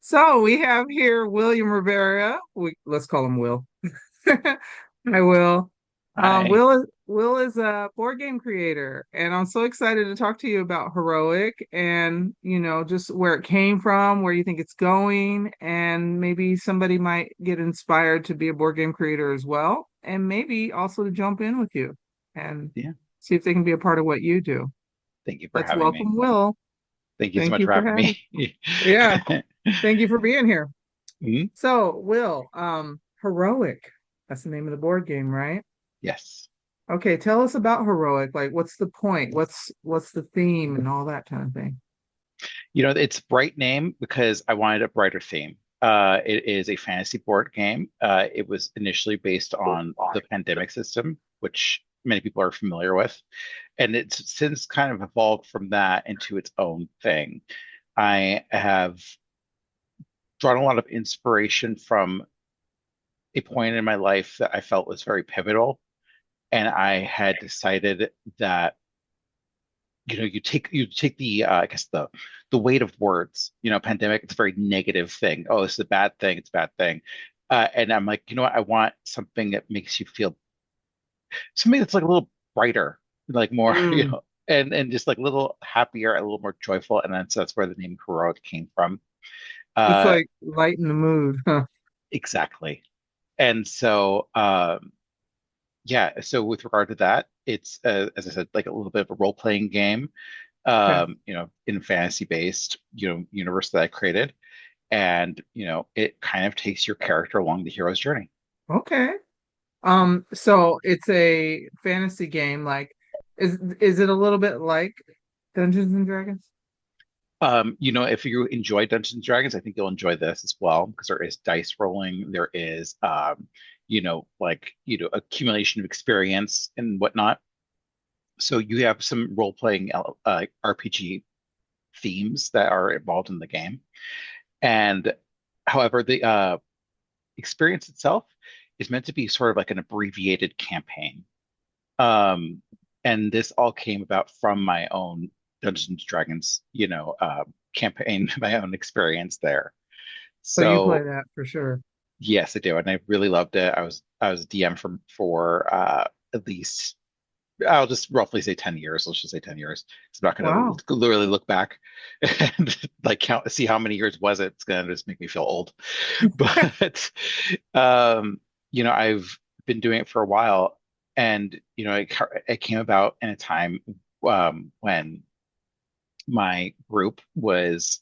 So we have here William Rivera. Let's call him Will. Hi, Will. Hi. Will is a board game creator, and I'm so excited to talk to you about Heroic and just where it came from, where you think it's going, and maybe somebody might get inspired to be a board game creator as well, and maybe also to jump in with you and Yeah. see if they can be a part of what you do. Thank you for Let's having me. welcome Will. Thank you so Thank much you for for having having. me. Yeah, thank you for being here. Mhm. So, Will, Heroic, that's the name of the board game, right? Yes. Okay, tell us about Heroic. Like, what's the point? What's the theme and all that kind of thing? It's bright name because I wanted a brighter theme. It is a fantasy board game. It was initially based on the pandemic system, which many people are familiar with, and it's since kind of evolved from that into its own thing. I have drawn a lot of inspiration from a point in my life that I felt was very pivotal, and I had decided that you take the I guess the weight of words. Pandemic, it's a very negative thing. Oh, it's a bad thing, it's a bad thing. And I'm like, you know what, I want something that makes you feel something that's like a little brighter, like more Mm, and just like a little happier, a little more joyful. And then so that's where the name heroic came from. it's uh like lighten the mood, huh? exactly. And so yeah, so with regard to that, it's as I said, like a little bit of a role-playing game, Okay. in fantasy based, universe that I created. And, it kind of takes your character along the hero's journey. Okay. So it's a fantasy game. Like, is it a little bit like Dungeons and Dragons? If you enjoy Dungeons and Dragons, I think you'll enjoy this as well because there is dice rolling, there is, accumulation of experience and whatnot. So you have some role-playing RPG themes that are involved in the game. And however, the experience itself is meant to be sort of like an abbreviated campaign. Um, and this all came about from my own Dungeons and Dragons, campaign, my own experience there. So you play So that for sure. yes, I do, and I really loved it. I was a DM for at least, I'll just roughly say 10 years. Let's just say 10 years. It's not going Wow. to literally look back and like count, see how many years was it. It's going to just make me feel old. But, um, I've been doing it for a while. And, it came about in a time when my group was,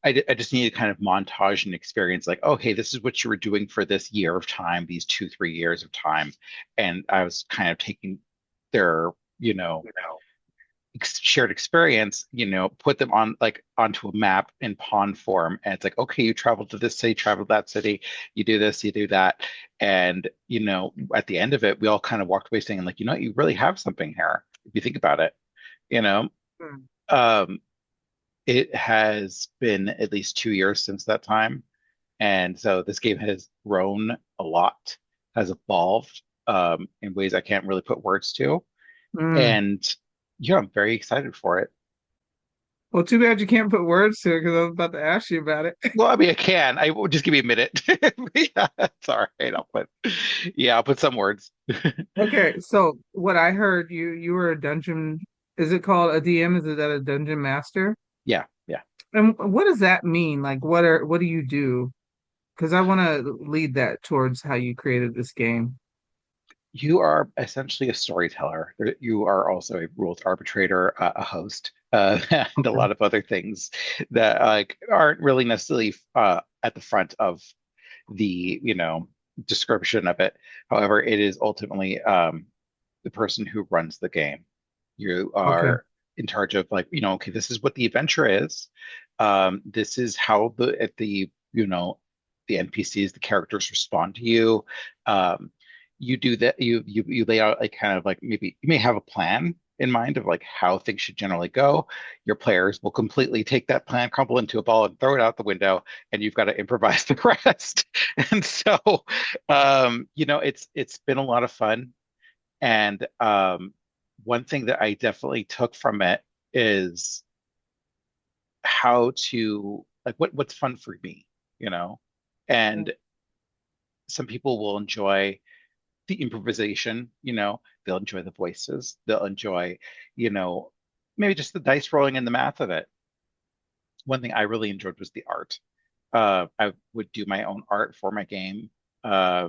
I just needed kind of montage and experience like, okay, this is what you were doing for this year of time, these 2, 3 years of time. And I was kind of taking their, you know, shared experience, put them on like onto a map in pawn form. And it's like, okay, you traveled to this city, traveled to that city, you do this, you do that. And, at the end of it, we all kind of walked away saying, like, you really have something here, if you think about it, you know. Hmm. Um, it has been at least 2 years since that time. And so this game has grown a lot, has evolved in ways I can't really put words to. Mm. And yeah, I'm very excited for it. Well, too bad you can't put words to it because I was about to ask you about it. Well, I mean, I can. I will just give me a minute. Yeah, it's all right. I'll put some words. Okay, so what I heard, you were a dungeon. Is it called a DM? Is it that a dungeon master? Yeah, yeah. And what does that mean? Like, what do you do? Because I want to lead that towards how you created this game. You are essentially a storyteller. You are also a rules arbitrator, a host, and a Okay. lot of other things that like aren't really necessarily at the front of the, description of it. However, it is ultimately the person who runs the game. You Okay. are in charge of like, okay, this is what the adventure is. This is how the NPCs, the characters respond to you. Um, you do that, you lay out like kind of like maybe you may have a plan in mind of like how things should generally go. Your players will completely take that plan, crumple into a ball, and throw it out the window, and you've got to improvise the rest. And so, it's been a lot of fun. And one thing that I definitely took from it is how to like what's fun for me. you know. And some people will enjoy the improvisation, they'll enjoy the voices, they'll enjoy, you know, maybe just the dice rolling and the math of it. One thing I really enjoyed was the art. I would do my own art for my game. I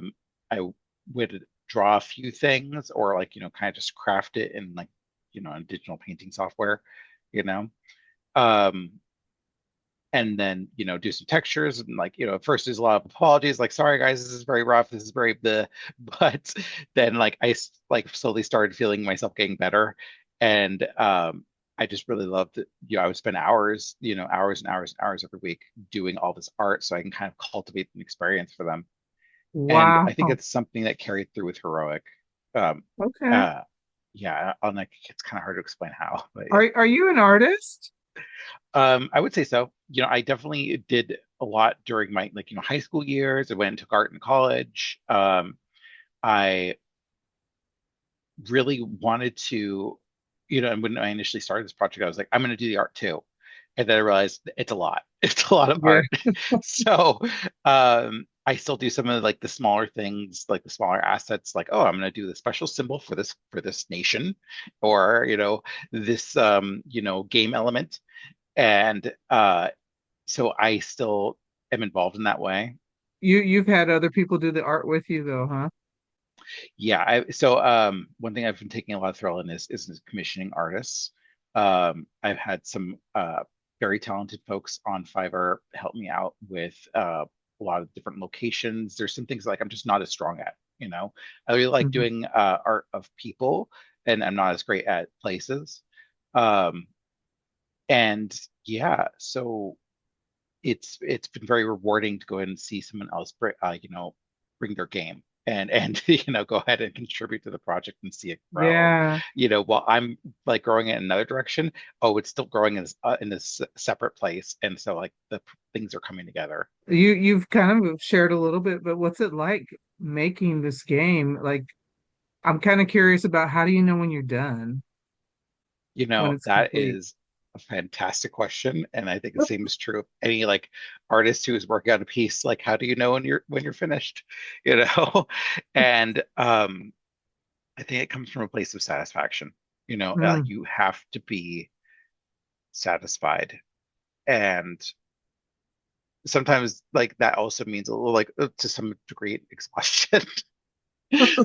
would draw a few things or like, kind of just craft it in like, in digital painting software, you know. Um, and then do some textures and like first there's a lot of apologies like sorry guys this is very rough this is very the but then like like slowly started feeling myself getting better and I just really loved it. I would spend hours hours and hours and hours every week doing all this art so I can kind of cultivate an experience for them, and Wow. I think it's something that carried through with heroic. um Okay. uh yeah, on like it's kind of hard to explain how, but yeah. Are you an artist? I would say so. I definitely did a lot during my like high school years. I went and took art in college. I really wanted to, and when I initially started this project, I was like, I'm going to do the art too, and then I realized it's a lot. It's a lot of Yeah. art. So I still do some of like the smaller things, like the smaller assets, like oh, I'm going to do the special symbol for this nation, or this game element, and so I still am involved in that way. You've had other people do the art with you though, huh? Yeah, so one thing I've been taking a lot of thrill in is commissioning artists. I've had some very talented folks on Fiverr help me out with a lot of different locations. There's some things like I'm just not as strong at, I really like Mhm. doing art of people, and I'm not as great at places. Um, and yeah, so it's been very rewarding to go ahead and see someone else bring their game and go ahead and contribute to the project and see it grow. Yeah. While I'm like growing it in another direction, oh, it's still growing in this separate place, and so like the things are coming together. You've kind of shared a little bit, but what's it like making this game? Like, I'm kind of curious about how do you know when you're done, when it's That complete? is a fantastic question, and I think the same is true of any like artist who is working on a piece. Like, how do you know when you're finished? You know, and I think it comes from a place of satisfaction. Mm, You have to be satisfied. And sometimes like that also means a little like to some degree exhaustion.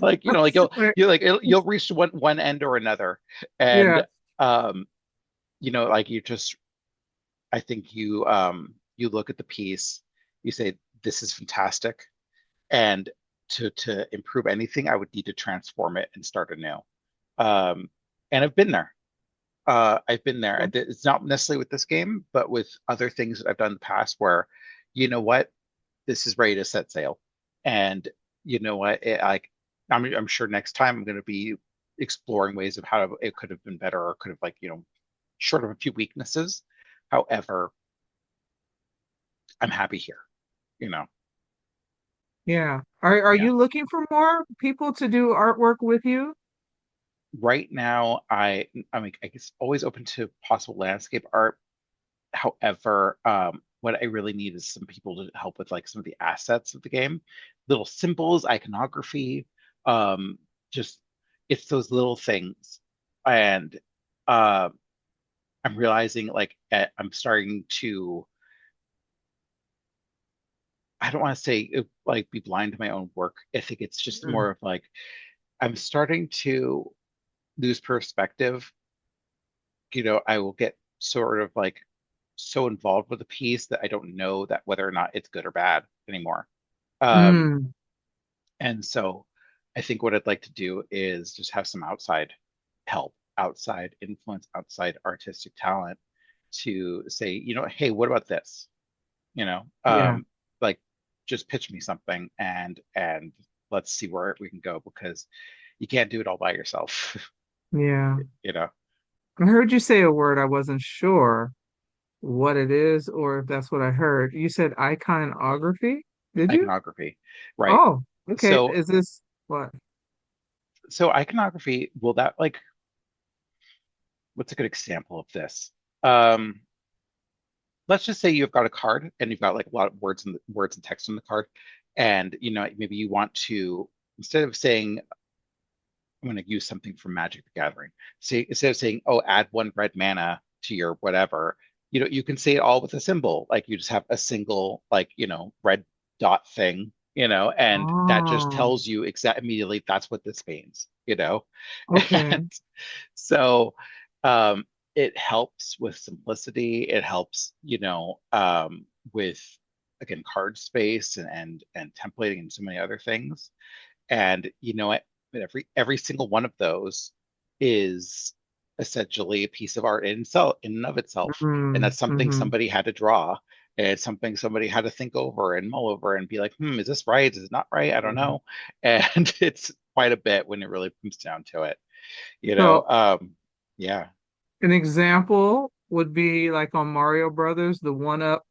Like, like you'll reach one end or another. yeah, And like you just I think you look at the piece, you say, this is fantastic. And to improve anything, I would need to transform it and start anew. And I've been there. I've been there. It's not necessarily with this game, but with other things that I've done in the past where, you know what, this is ready to set sail. And you know what, I'm sure next time I'm going to be exploring ways of how it could have been better or could have like, short of a few weaknesses. However, I'm happy here, you know. yeah. Are Yeah. you looking for more people to do artwork with you? Right now, I mean, I guess always open to possible landscape art. However, what I really need is some people to help with like some of the assets of the game, little symbols, iconography, um, just it's those little things. And uh, I'm realizing like I'm starting to, I don't want to say like be blind to my own work. I think it's just Mm, more of like I'm starting to lose perspective. I will get sort of like so involved with a piece that I don't know that whether or not it's good or bad anymore. Um, mm, and so I think what I'd like to do is just have some outside help, outside influence, outside artistic talent to say, hey, what about this? You know, yeah, like just pitch me something and let's see where we can go because you can't do it all by yourself, yeah. you know, I heard you say a word I wasn't sure what it is or if that's what I heard. You said iconography? Did you? iconography, right? Oh, okay. So Is this what? so iconography, will that like what's a good example of this? Um, let's just say you've got a card and you've got like a lot of words and text on the card, and maybe you want to, instead of saying I'm going to use something from Magic the Gathering. Say instead of saying, "Oh, add 1 red mana to your whatever," you can say it all with a symbol. Like you just have a single, like red dot thing, and that just Oh, tells you exact immediately that's what this means. okay. And so, um, it helps with simplicity. It helps, with again card space and templating and so many other things. And you know what? Every single one of those is essentially a piece of art in and of itself. And Mm, that's something mm-hmm. somebody had to draw. And it's something somebody had to think over and mull over and be like, is this right? Is it not right? I don't Yeah. know. And it's quite a bit when it really comes down to it. You know, So um, yeah, an example would be like on Mario Brothers, the one up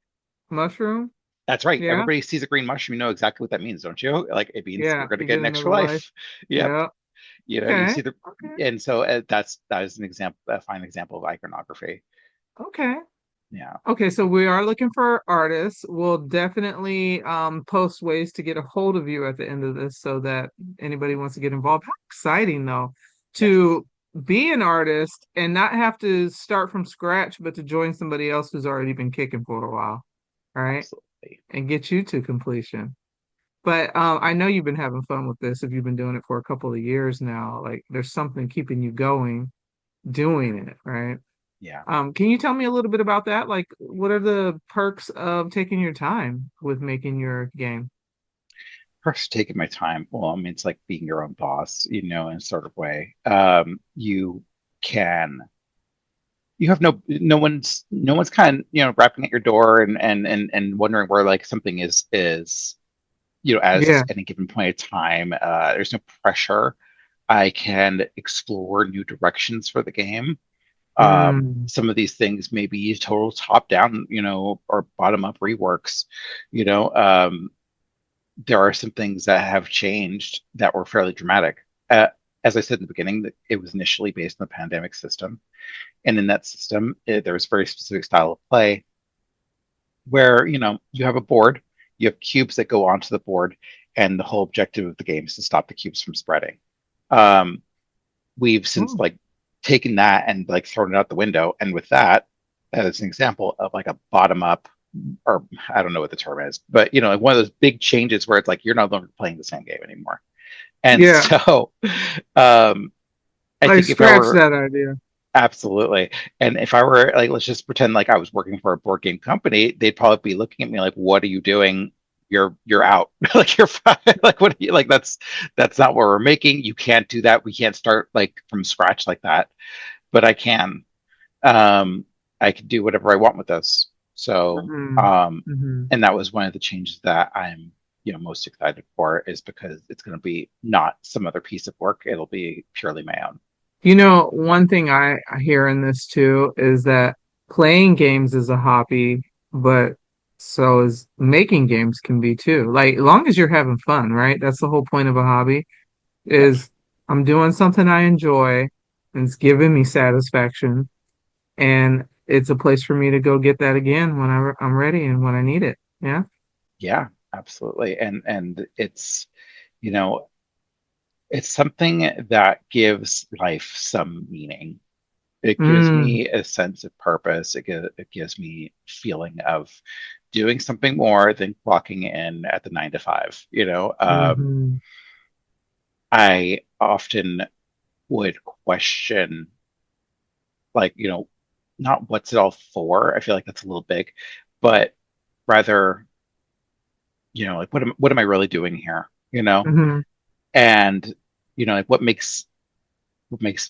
mushroom. that's right. Yeah, Everybody sees a green mushroom, you know exactly what that means, don't you? Like it means yeah. you're going to You get get an extra another life. life. Yep. Yeah. You Okay. see the, Okay. and so that is an example, a fine example of iconography. Okay. Yeah. Okay, so we are looking for artists. We'll definitely post ways to get a hold of you at the end of this so that anybody wants to get involved. How exciting though Yes. to be an artist and not have to start from scratch, but to join somebody else who's already been kicking for a while, right? Absolutely. And get you to completion. But I know you've been having fun with this if you've been doing it for a couple of years now. Like there's something keeping you going doing it, right? Yeah. Can you tell me a little bit about that? Like, what are the perks of taking your time with making your game? First, taking my time. Well, I mean, it's like being your own boss, in a sort of way. Can, you have no one's kind of, rapping at your door and wondering where like something is, Yeah. as any given point of time. There's no pressure. I can explore new directions for the game. Mm, Some of these things may be total top down, or bottom up reworks. You know, um, there are some things that have changed that were fairly dramatic. As I said in the beginning, that it was initially based on the pandemic system, and in that system, there was a very specific style of play where you have a board, you have cubes that go onto the board, and the whole objective of the game is to stop the cubes from spreading. Um, we've since oh, like taken that and like thrown it out the window. And with that, as an example of like a bottom up, or I don't know what the term is, but like one of those big changes where it's like you're no longer playing the same game anymore. And yeah. so um, I Like, think if I scratch were that idea. absolutely, and if I were like, let's just pretend like I was working for a board game company, they'd probably be looking at me like, "What are you doing? You're out. Like you're fine. Like what? Are you, like that's not what we're making. You can't do that. We can't start like from scratch like that." But I can. Um, I can do whatever I want with this. So, Hmm. Hmm. and that was one of the changes that I'm, most excited for, is because it's going to be not some other piece of work. It'll be purely my own. One thing I hear in this too is that playing games is a hobby, but so is making games can be too. Like, as long as you're having fun, right? That's the whole point of a hobby. Yep. Is I'm doing something I enjoy and it's giving me satisfaction. And it's a place for me to go get that again when I'm ready and when I need it. Yeah. Yeah, absolutely. And you know, it's something that gives life some meaning. It gives Mm, me a sense of purpose. It gives me feeling of doing something more than clocking in at the 9 to 5. hmm. I often would question, like, not what's it all for. I feel like that's a little big, but rather, like what am I really doing here? Hmm. And like what makes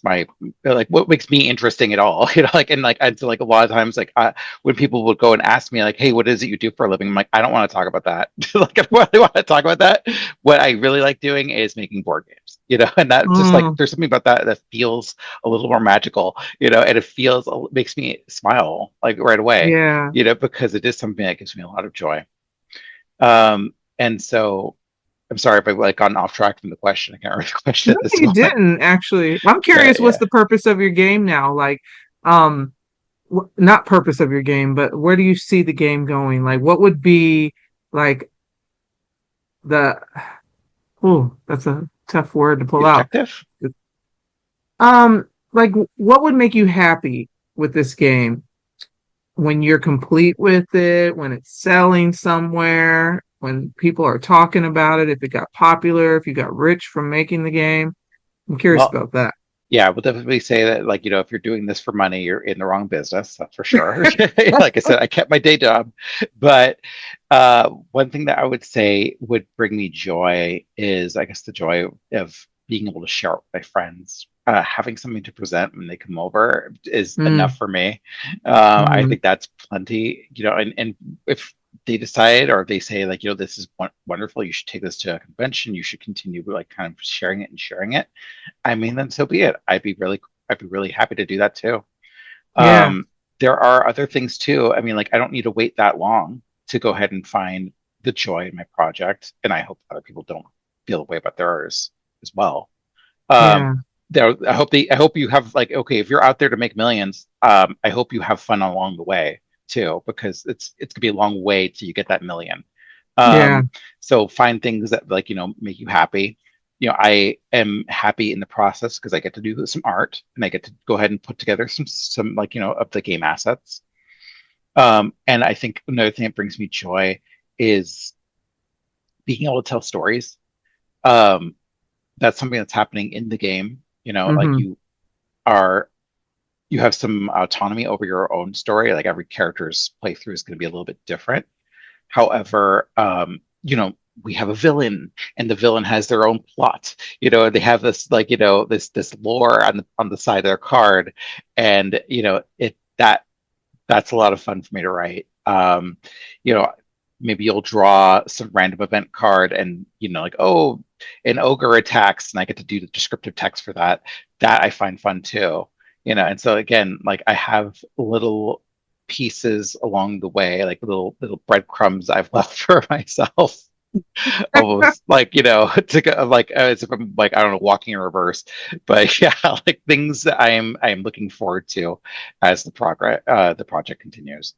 my like what makes me interesting at all. Like, and so like a lot of times, like when people would go and ask me like, hey, what is it you do for a living? I'm like, I don't want to talk about that. Like, I don't really want to talk about that. What I really like doing is making board games, and that just like Mm, there's something about that that feels a little more magical, and it makes me smile like right away, yeah. because it is something that gives me a lot of joy. And so I'm sorry if I like gotten off track from the question. I can't remember the question No, at this you moment. didn't actually. I'm But curious, what's yeah. the purpose of your game now? Like, um, not purpose of your game, but where do you see the game going? Like, what would be like the, oh, that's a tough word to The pull out. objective? Like what would make you happy with this game when you're complete with it, when it's selling somewhere, when people are talking about it, if it got popular, if you got rich from making the game? I'm curious Well, about that. yeah, I will definitely say that, like, if you're doing this for money, you're in the wrong business, that's for sure. Like I said, I kept my day job. But one thing that I would say would bring me joy is, I guess, the joy of being able to share it with my friends. Having something to present when they come over is enough Mm, for me. I mm, think that's plenty, and if they decide or they say, like, this is wonderful, you should take this to a convention, you should continue like kind of sharing it and sharing it. I mean, then so be it. I'd be really happy to do that too. yeah, Um, there are other things too. I mean, like, I don't need to wait that long to go ahead and find the joy in my project, and I hope other people don't feel the way about theirs as well. Um, yeah, I hope you have, like, okay, if you're out there to make millions, I hope you have fun along the way too, because it's gonna be a long way till you get that million. yeah, Um, so find things that, like, make you happy. I am happy in the process because I get to do some art and I get to go ahead and put together some, like, of the game assets. And I think another thing that brings me joy is being able to tell stories. Um, that's something that's happening in the game. Like, mm-hmm, are you have some autonomy over your own story. Like, every character's playthrough is going to be a little bit different. However, we have a villain, and the villain has their own plot. They have this, like, this lore on the side of their card, and that's a lot of fun for me to write. You know, Maybe you'll draw some random event card, and like, oh, an ogre attacks, and I get to do the descriptive text for that. That I find fun too. And so again, like, I have little pieces along the way, like little breadcrumbs I've left for myself, almost like, to go, like, as if I'm, like, I don't know, walking in reverse. But yeah, like, things that I am looking forward to as the project continues.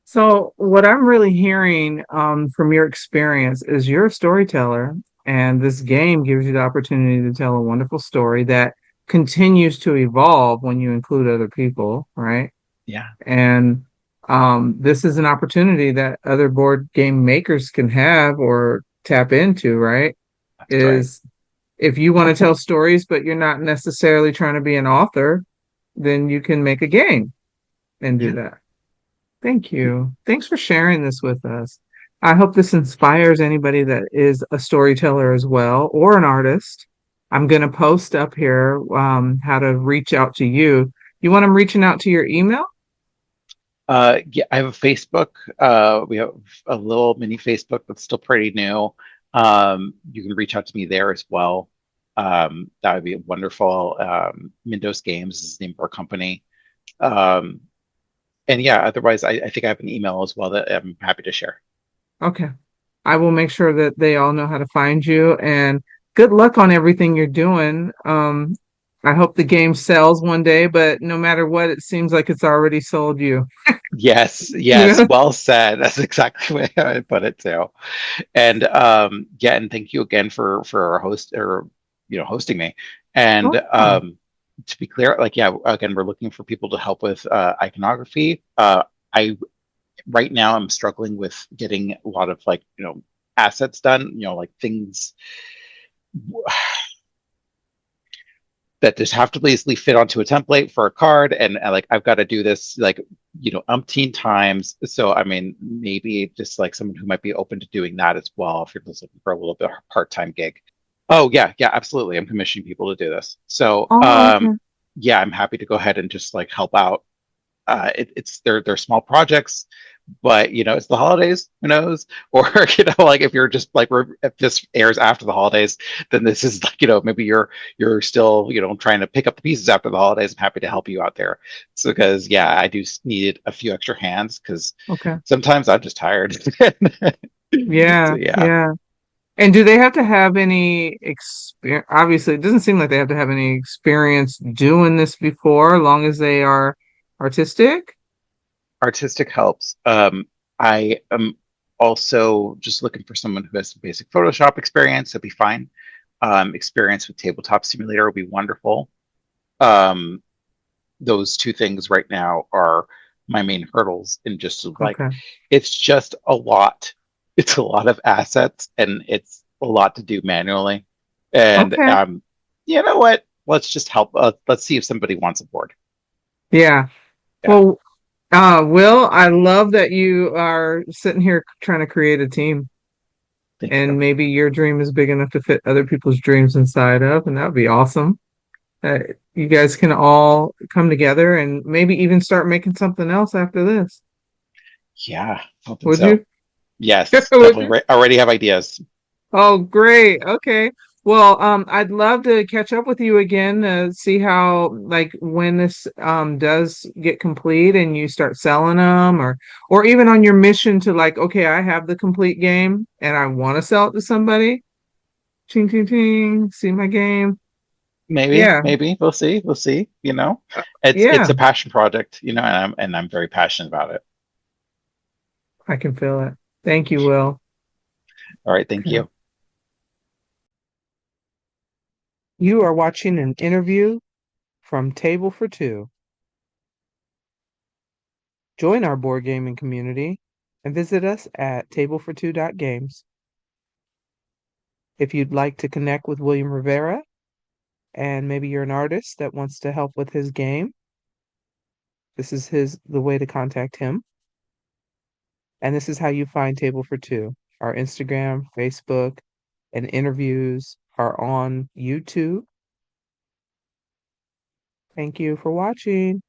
So, what I'm really hearing from your experience is you're a storyteller, and this game gives you the opportunity to tell a wonderful story that continues to evolve when you include other people, right? Yeah, And this is an opportunity that other board game makers can have or tap into, right? that's right. Is if you want to tell stories, but you're not necessarily trying to be an author, then you can make a game and do Yeah. that. Thank you. Thanks for sharing this with us. I hope this inspires anybody that is a storyteller as well or an artist. I'm going to post up here how to reach out to you. You want them reaching out to your email? Yeah, I have a Facebook. We have a little mini Facebook that's still pretty new. You can reach out to me there as well. That would be wonderful. Mindos.games is the name of our company. Um, and yeah, otherwise, I think I have an email as well that I'm happy to share. Okay. I will make sure that they all know how to find you, and good luck on everything you're doing. I hope the game sells one day, but no matter what, it seems like it's already sold you. Yes, You yes, know? well said. That's exactly the way I put it too. And yeah, and thank you again for hosting me. And Oh, to be clear, like, yeah, again, we're looking for people to help with iconography. I Right now I'm struggling with getting a lot of, like, assets done, like things that just have to basically fit onto a template for a card, and like, I've got to do this, like, umpteen times. So I mean, maybe just like someone who might be open to doing that as well, if you're just looking for a little bit part-time gig. Oh yeah, yeah, absolutely, I'm commissioning people to do this. So oh, okay. yeah, I'm happy to go ahead and just, like, help out. It's they're small projects, but it's the holidays, who knows? Or like, if you're just like, if this airs after the holidays, then this is like, maybe you're still, trying to pick up the pieces after the holidays. I'm happy to help you out there. So, because yeah, I do need a few extra hands because Okay. sometimes I'm just tired. So Yeah, yeah. yeah. And do they have to have any experience? Obviously, it doesn't seem like they have to have any experience doing this before, as long as they are Artistic? Artistic helps. I am also just looking for someone who has some basic Photoshop experience. That'd be fine. Experience with Tabletop Simulator would be wonderful. Um, those two things right now are my main hurdles. And just like, Okay. it's just a lot. It's a lot of assets, and it's a lot to do manually. And Okay. you know what? Let's just help. Let's see if somebody wants a board. Yeah. Yeah, Well, Will, I love that you are sitting here trying to create a team, thank you. and maybe your dream is big enough to fit other people's dreams inside of, and that would be awesome. Uh, you guys can all come together and maybe even start making something else after this. Yeah, hoping Would so. you? Yes, Would definitely. you? Already have ideas. Oh, great. Okay. Well, I'd love to catch up with you again to see how, like, when this does get complete and you start selling them, or even on your mission to like, okay, I have the complete game and I want to sell it to somebody. Ching, ching, ching. See my game. Maybe, Yeah. maybe we'll see. We'll see. It's Yeah. a passion project, and I'm very passionate about it. I can feel it. Thank you, Will. All right, thank Okay. you. You are watching an interview from Table for Two. Join our board gaming community and visit us at tablefor2.games. If you'd like to connect with William Rivera and maybe you're an artist that wants to help with his game, this is the way to contact him. And this is how you find Table for Two. Our Instagram, Facebook, and interviews are on YouTube. Thank you for watching.